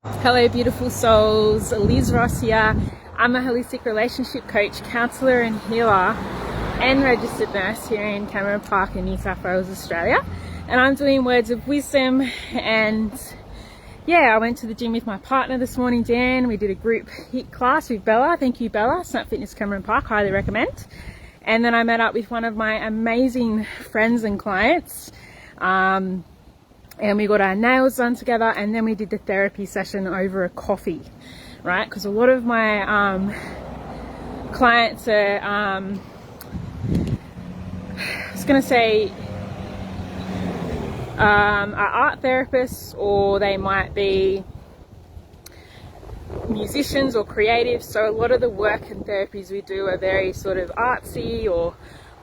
Hello beautiful souls, Liz Ross here. I'm a holistic relationship coach, counsellor and healer and registered nurse here in Cameron Park in New South Wales, Australia. And I'm doing words of wisdom, and I went to the gym with my partner this morning, Dan. We did a group HIIT class with Bella. Thank you, Bella. Snap Fitness Cameron Park, highly recommend. And then I met up with one of my amazing friends and clients. And we got our nails done together, and then we did the therapy session over a coffee, right? Because a lot of my clients are, I was going to say, are art therapists, or they might be musicians or creatives. So a lot of the work and therapies we do are very sort of artsy or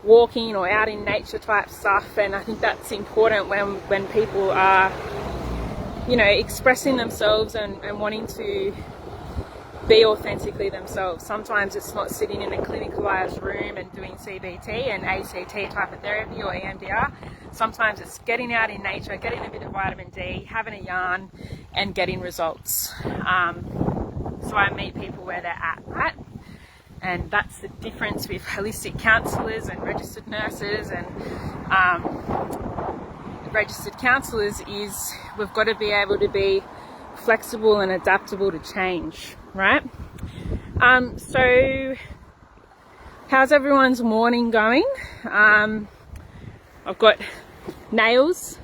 walking or out in nature type stuff, and I think that's important when people are, expressing themselves and wanting to be authentically themselves. Sometimes it's not sitting in a clinicalized room and doing CBT and ACT type of therapy or EMDR. Sometimes it's getting out in nature, getting a bit of vitamin D, having a yarn and getting results. So I meet people where they're at, right? And that's the difference with holistic counsellors and registered nurses and registered counsellors is we've got to be able to be flexible and adaptable to change, right? So how's everyone's morning going? I've got nails.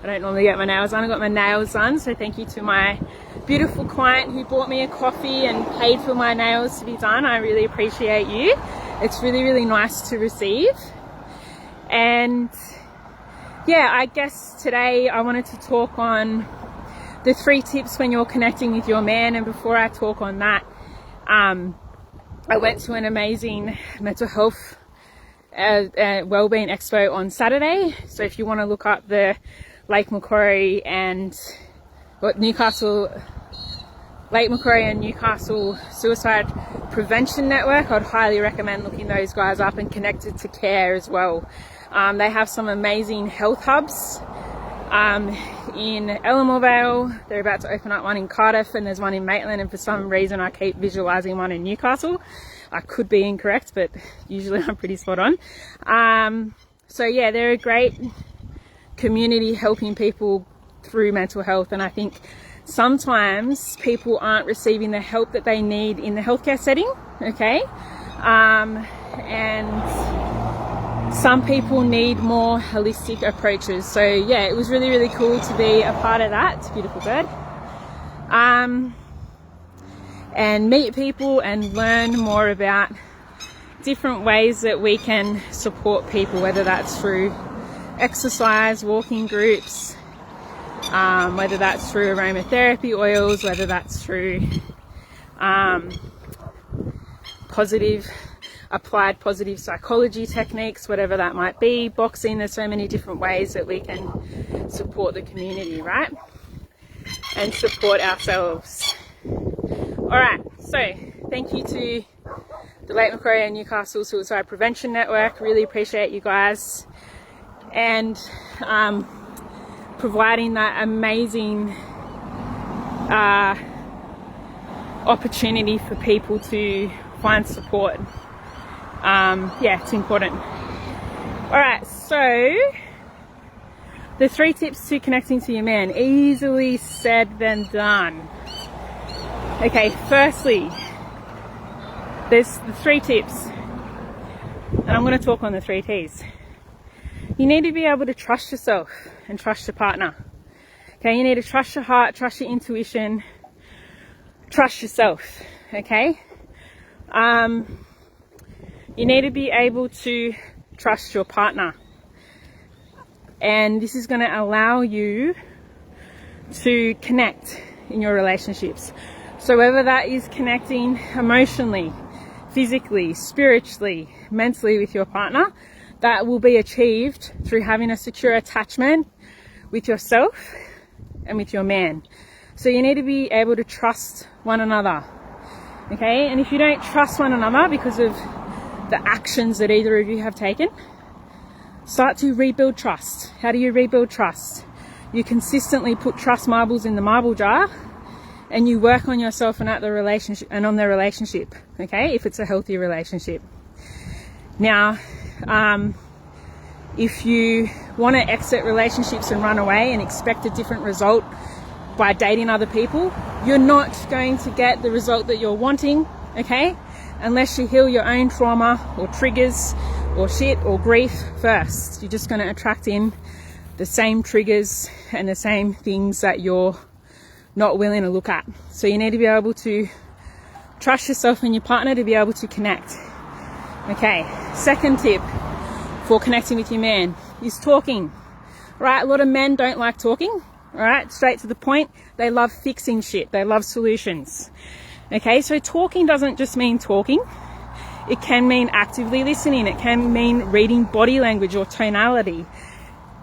I don't normally get my nails done. I got my nails done, so thank you to my beautiful client who bought me a coffee and paid for my nails to be done. I really appreciate you. It's really, really nice to receive. And I guess today I wanted to talk on the 3 tips when you're connecting with your man. And before I talk on that, I went to an amazing mental health wellbeing expo on Saturday. So if you want to look up the Lake Macquarie and Lake Macquarie and Newcastle Suicide Prevention Network, I'd highly recommend looking those guys up, and Connected to Care as well. They have some amazing health hubs in Elermore Vale. They're about to open up one in Cardiff, and there's one in Maitland, and for some reason I keep visualising one in Newcastle. I could be incorrect, but usually I'm pretty spot on. They're a great community helping people through mental health, and I think sometimes people aren't receiving the help that they need in the healthcare setting, okay? And some people need more holistic approaches. So it was really, really cool to be a part of that. It's a beautiful bird. And meet people and learn more about different ways that we can support people, whether that's through exercise, walking groups, whether that's through aromatherapy oils, whether that's through applied positive psychology techniques, whatever that might be, boxing. There's so many different ways that we can support the community, right? And support ourselves. All right, so thank you to the Lake Macquarie and Newcastle Suicide Prevention Network. Really appreciate you guys. And providing that amazing opportunity for people to find support. It's important. All right, so the 3 tips to connecting to your man. Easily said than done. Okay, firstly, there's the 3 tips, and I'm going to talk on the 3 T's. You need to be able to trust yourself and trust your partner. Okay, you need to trust your heart, trust your intuition, trust yourself. Okay, you need to be able to trust your partner, and this is going to allow you to connect in your relationships. So whether that is connecting emotionally, physically, spiritually, mentally with your partner, that will be achieved through having a secure attachment with yourself and with your man. So you need to be able to trust one another, okay? And if you don't trust one another because of the actions that either of you have taken, start to rebuild trust. How do you rebuild trust? You consistently put trust marbles in the marble jar and you work on yourself and at the relationship and on the relationship, okay, if it's a healthy relationship. Now, if you want to exit relationships and run away and expect a different result by dating other people, you're not going to get the result that you're wanting, okay, unless you heal your own trauma or triggers or shit or grief first. You're just going to attract in the same triggers and the same things that you're not willing to look at. So you need to be able to trust yourself and your partner to be able to connect. Okay, second tip for connecting with your man is talking. Right, a lot of men don't like talking. Right, straight to the point. They love fixing shit. They love solutions. Okay, so talking doesn't just mean talking. It can mean actively listening. It can mean reading body language or tonality.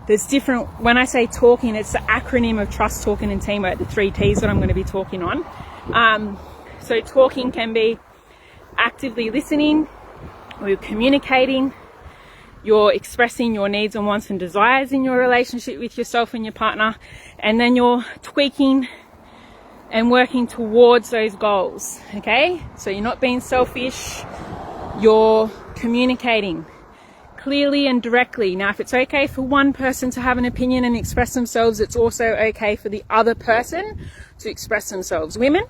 There's different, when I say talking, it's the acronym of trust, talking and teamwork, the 3 T's that I'm going to be talking on. So talking can be actively listening, or you're communicating, you're expressing your needs and wants and desires in your relationship with yourself and your partner, and then you're tweaking and working towards those goals, okay? So you're not being selfish, you're communicating clearly and directly. Now, if it's okay for one person to have an opinion and express themselves, it's also okay for the other person to express themselves. Women,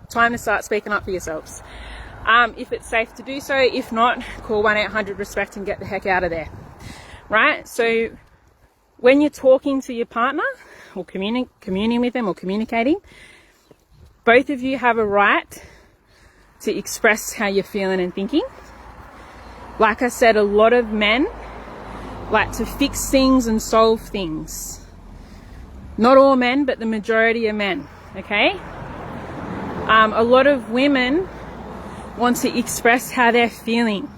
time to start speaking up for yourselves. If it's safe to do so. If not, call 1-800-RESPECT and get the heck out of there. Right? So when you're talking to your partner or communing with them or communicating, both of you have a right to express how you're feeling and thinking. Like I said, a lot of men like to fix things and solve things. Not all men, but the majority of men, okay? A lot of women want to express how they're feeling.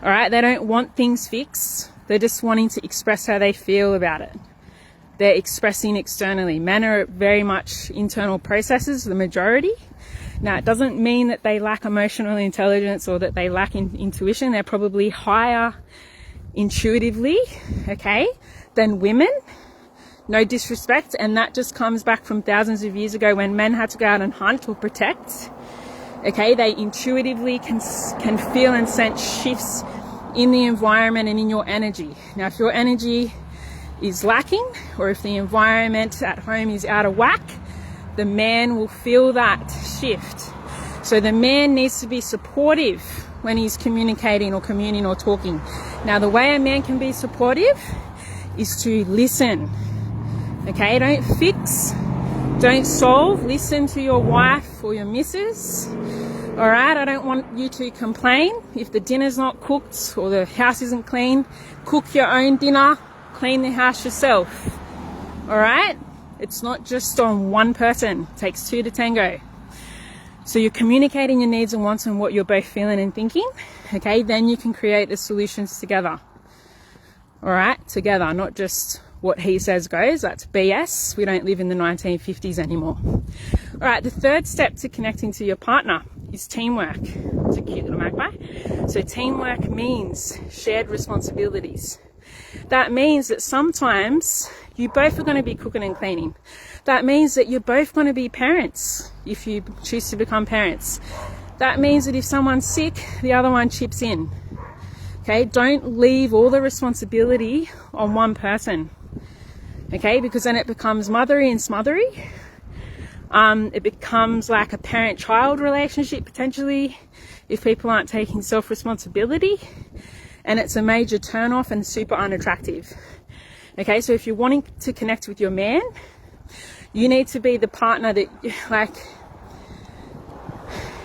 All right, they don't want things fixed. They're just wanting to express how they feel about it. They're expressing externally. Men are very much internal processes, the majority. Now, it doesn't mean that they lack emotional intelligence or that they lack intuition. They're probably higher intuitively, okay, than women. No disrespect. And that just comes back from thousands of years ago when men had to go out and hunt or protect. Okay, they intuitively can feel and sense shifts in the environment and in your energy. Now, if your energy is lacking, or if the environment at home is out of whack, the man will feel that shift. So the man needs to be supportive when he's communicating or communing or talking. Now, the way a man can be supportive is to listen. Okay, don't fix, don't solve. Listen to your wife or your missus. All right, I don't want you to complain if the dinner's not cooked or the house isn't clean. Cook your own dinner, clean the house yourself. All right? It's not just on one person. It takes 2 to tango. So you're communicating your needs and wants and what you're both feeling and thinking. Okay, then you can create the solutions together. All right, together, not just what he says goes. That's BS. We don't live in the 1950s anymore. All right, the third step to connecting to your partner is teamwork. It's a cute little magpie. So teamwork means shared responsibilities. That means that sometimes you both are going to be cooking and cleaning. That means that you're both going to be parents if you choose to become parents. That means that if someone's sick, the other one chips in. Okay, don't leave all the responsibility on one person. Okay, because then it becomes mothery and smothery. It becomes like a parent-child relationship potentially if people aren't taking self-responsibility, and it's a major turn-off and super unattractive. Okay, so if you're wanting to connect with your man, you need to be the partner that, like,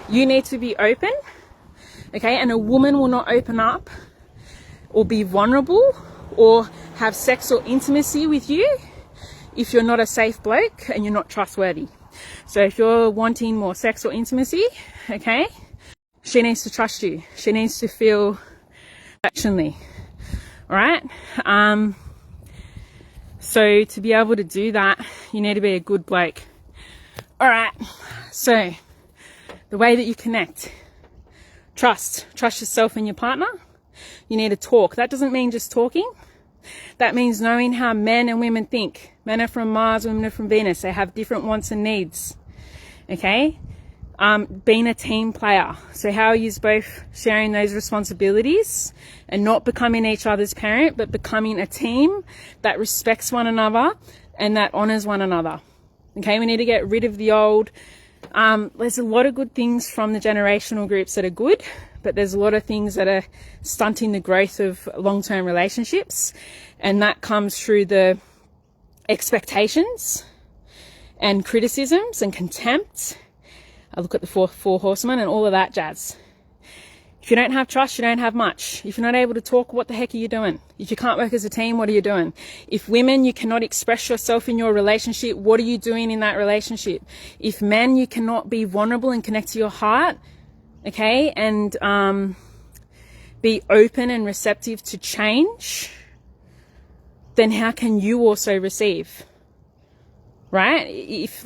you need to be open, okay, and a woman will not open up or be vulnerable or have sex or intimacy with you if you're not a safe bloke and you're not trustworthy. So if you're wanting more sex or intimacy, okay, she needs to trust you. She needs to feel affectionately. All right? So to be able to do that, you need to be a good bloke. All right. So the way that you connect, trust yourself and your partner. You need to talk. That doesn't mean just talking. That means knowing how men and women think. Men are from Mars, women are from Venus. They have different wants and needs. Okay. Being a team player. So how are you both sharing those responsibilities and not becoming each other's parent, but becoming a team that respects one another and that honors one another. Okay, we need to get rid of the old, there's a lot of good things from the generational groups that are good, but there's a lot of things that are stunting the growth of long-term relationships. And that comes through the expectations and criticisms and contempt. I look at the four horsemen and all of that jazz. If you don't have trust, you don't have much. If you're not able to talk, what the heck are you doing? If you can't work as a team, what are you doing? If women, you cannot express yourself in your relationship, what are you doing in that relationship? If men, you cannot be vulnerable and connect to your heart, okay, and be open and receptive to change, then how can you also receive? Right? If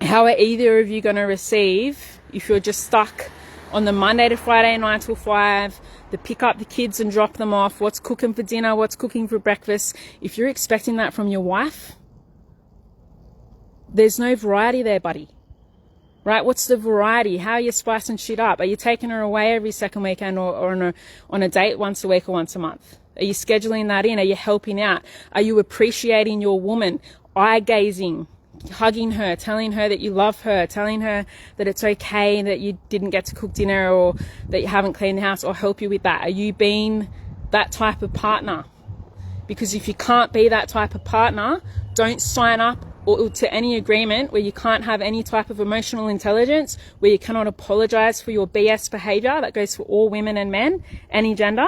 how are either of you going to receive if you're just stuck on the Monday to Friday 9 till 5, the pick up the kids and drop them off, what's cooking for dinner, what's cooking for breakfast? If you're expecting that from your wife, there's no variety there, buddy. Right? What's the variety? How are you spicing shit up? Are you taking her away every second weekend or on a date once a week or once a month? Are you scheduling that in? Are you helping out? Are you appreciating your woman? Eye gazing, hugging her, telling her that you love her, telling her that it's okay that you didn't get to cook dinner or that you haven't cleaned the house or help you with that? Are you being that type of partner? Because if you can't be that type of partner, don't sign up or to any agreement where you can't have any type of emotional intelligence, where you cannot apologize for your BS behavior. That goes for all women and men, any gender,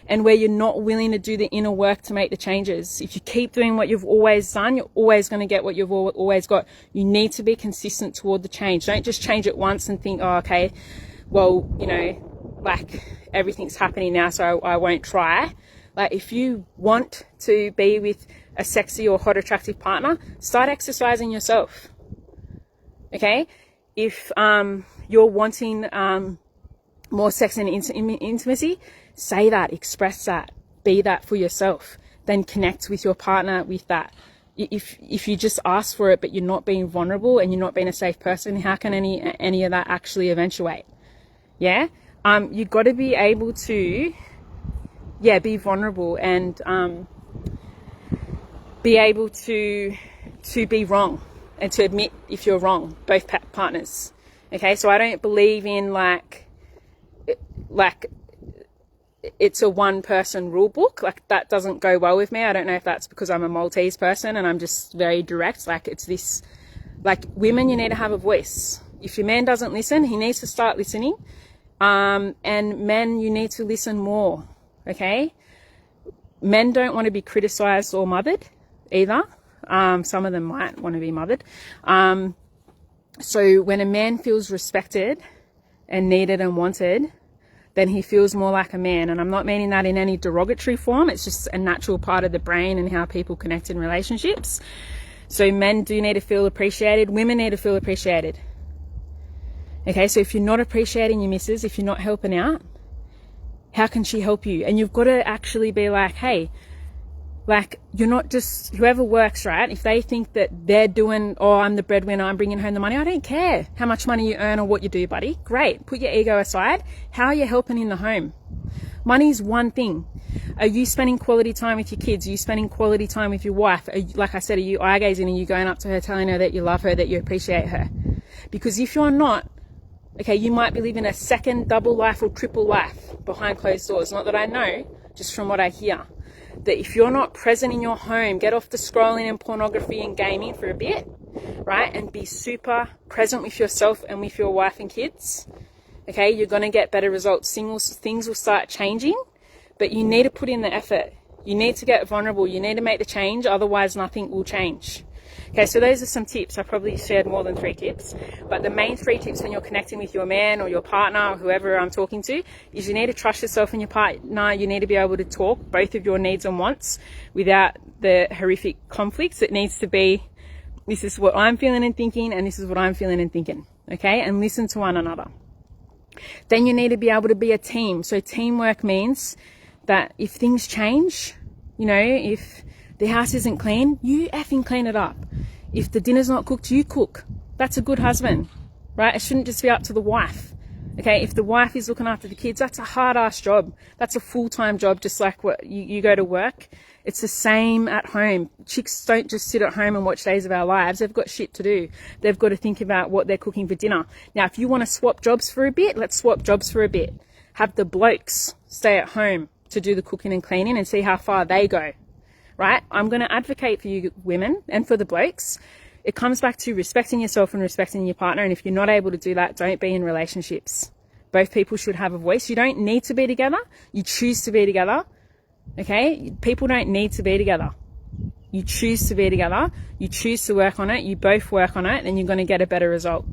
and where you're not willing to do the inner work to make the changes. If you keep doing what you've always done, you're always going to get what you've always got. You need to be consistent toward the change. Don't just change it once and think, oh, okay, well, you know, like everything's happening now, so I won't try. Like, if you want to be with a sexy or hot, attractive partner, start exercising yourself. Okay? If you're wanting more sex and intimacy, say that, express that, be that for yourself. Then connect with your partner with that. If you just ask for it, but you're not being vulnerable and you're not being a safe person, how can any of that actually eventuate? Yeah? You've got to be able to, be vulnerable and be able to be wrong and to admit if you're wrong, both partners. Okay, so I don't believe in like it's a one person rule book. Like, that doesn't go well with me. I don't know if that's because I'm a Maltese person and I'm just very direct. Like, it's this, like, women, you need to have a voice. If your man doesn't listen, he needs to start listening. And men, you need to listen more. Okay, men don't want to be criticized or mothered either. Some of them might want to be mothered. So when a man feels respected and needed and wanted, then he feels more like a man. And I'm not meaning that in any derogatory form. It's just a natural part of the brain and how people connect in relationships. So men do need to feel appreciated. Women need to feel appreciated. Okay, so if you're not appreciating your missus, if you're not helping out, how can she help you? And you've got to actually be like, hey, like, you're not just, whoever works, right? If they think that they're doing, oh, I'm the breadwinner, I'm bringing home the money, I don't care how much money you earn or what you do, buddy. Great. Put your ego aside. How are you helping in the home? Money's one thing. Are you spending quality time with your kids? Are you spending quality time with your wife? Like I said, are you eye gazing? Are you going up to her, telling her that you love her, that you appreciate her? Because if you're not, okay, you might be living a second, double life or triple life behind closed doors. Not that I know, just from what I hear. That if you're not present in your home, get off the scrolling and pornography and gaming for a bit, right? And be super present with yourself and with your wife and kids. Okay, you're going to get better results. Things will start changing, but you need to put in the effort. You need to get vulnerable. You need to make the change. Otherwise, nothing will change. Okay, so those are some tips. I probably shared more than 3 tips, but the main 3 tips when you're connecting with your man or your partner or whoever I'm talking to is you need to trust yourself and your partner. You need to be able to talk both of your needs and wants without the horrific conflicts. It needs to be, this is what I'm feeling and thinking, and this is what I'm feeling and thinking. Okay, and listen to one another. Then you need to be able to be a team. So teamwork means that if things change, you know, if the house isn't clean, you effing clean it up. If the dinner's not cooked, you cook. That's a good husband, right? It shouldn't just be up to the wife. Okay, if the wife is looking after the kids, that's a hard-ass job. That's a full-time job, just like what you go to work. It's the same at home. Chicks don't just sit at home and watch Days of Our Lives. They've got shit to do. They've got to think about what they're cooking for dinner. Now, if you want to swap jobs for a bit, let's swap jobs for a bit. Have the blokes stay at home to do the cooking and cleaning and see how far they go, right? I'm going to advocate for you women and for the blokes. It comes back to respecting yourself and respecting your partner. And if you're not able to do that, don't be in relationships. Both people should have a voice. You don't need to be together. You choose to be together. Okay? People don't need to be together. You choose to be together. You choose to work on it. You both work on it, and you're going to get a better result.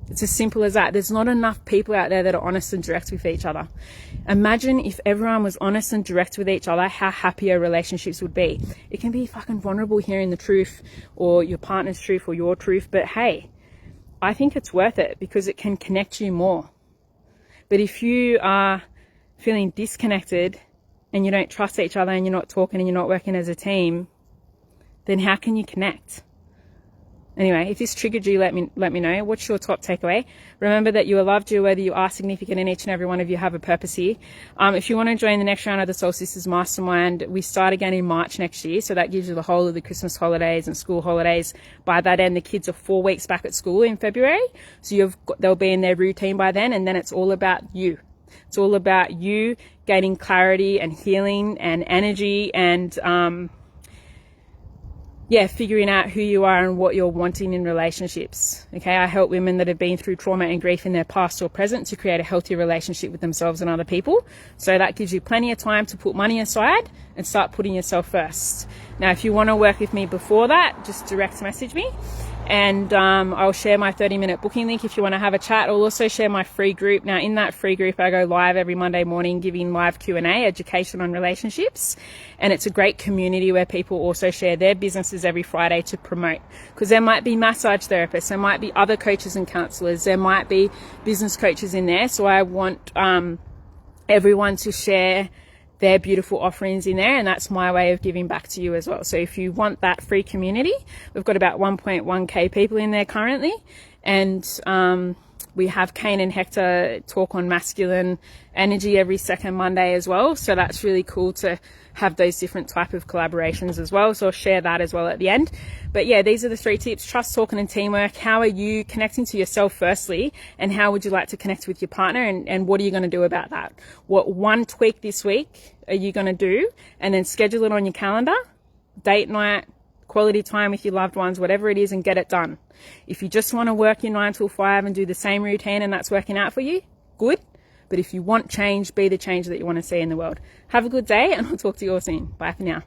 It's as simple as that. There's not enough people out there that are honest and direct with each other. Imagine if everyone was honest and direct with each other, how happier relationships would be. It can be fucking vulnerable hearing the truth or your partner's truth or your truth, but hey, I think it's worth it because it can connect you more. But if you are feeling disconnected and you don't trust each other and you're not talking and you're not working as a team, then how can you connect? Anyway, if this triggered you, let me know. What's your top takeaway? Remember that you are loved, whether you are significant, and each and every one of you have a purpose here. If you want to join the next round of the Soul Sisters Mastermind, we start again in March next year. So that gives you the whole of the Christmas holidays and school holidays. By that end, the kids are 4 weeks back at school in February. So they'll be in their routine by then. And then it's all about you. It's all about you gaining clarity and healing and energy and, figuring out who you are and what you're wanting in relationships. Okay, I help women that have been through trauma and grief in their past or present to create a healthy relationship with themselves and other people. So that gives you plenty of time to put money aside and start putting yourself first. Now, if you want to work with me before that, just direct message me. And I'll share my 30-minute booking link if you want to have a chat. I'll also share my free group. Now, in that free group, I go live every Monday morning giving live Q&A, education on relationships. And it's a great community where people also share their businesses every Friday to promote. Because there might be massage therapists, there might be other coaches and counselors, there might be business coaches in there. So I want everyone to share their beautiful offerings in there, and that's my way of giving back to you as well. So if you want that free community, we've got about 1.1k people in there currently, and we have Kane and Hector talk on masculine energy every second Monday as well. So that's really cool to have those different type of collaborations as well. So I'll share that as well at the end. But yeah, these are the 3 tips: trust, talking, and teamwork. How are you connecting to yourself firstly, and how would you like to connect with your partner, and what are you going to do about that? What one tweak this week are you going to do? And then schedule it on your calendar, date night, quality time with your loved ones, whatever it is, and get it done. If you just want to work your 9 till 5 and do the same routine and that's working out for you, good. But if you want change, be the change that you want to see in the world. Have a good day, and I'll talk to you all soon. Bye for now.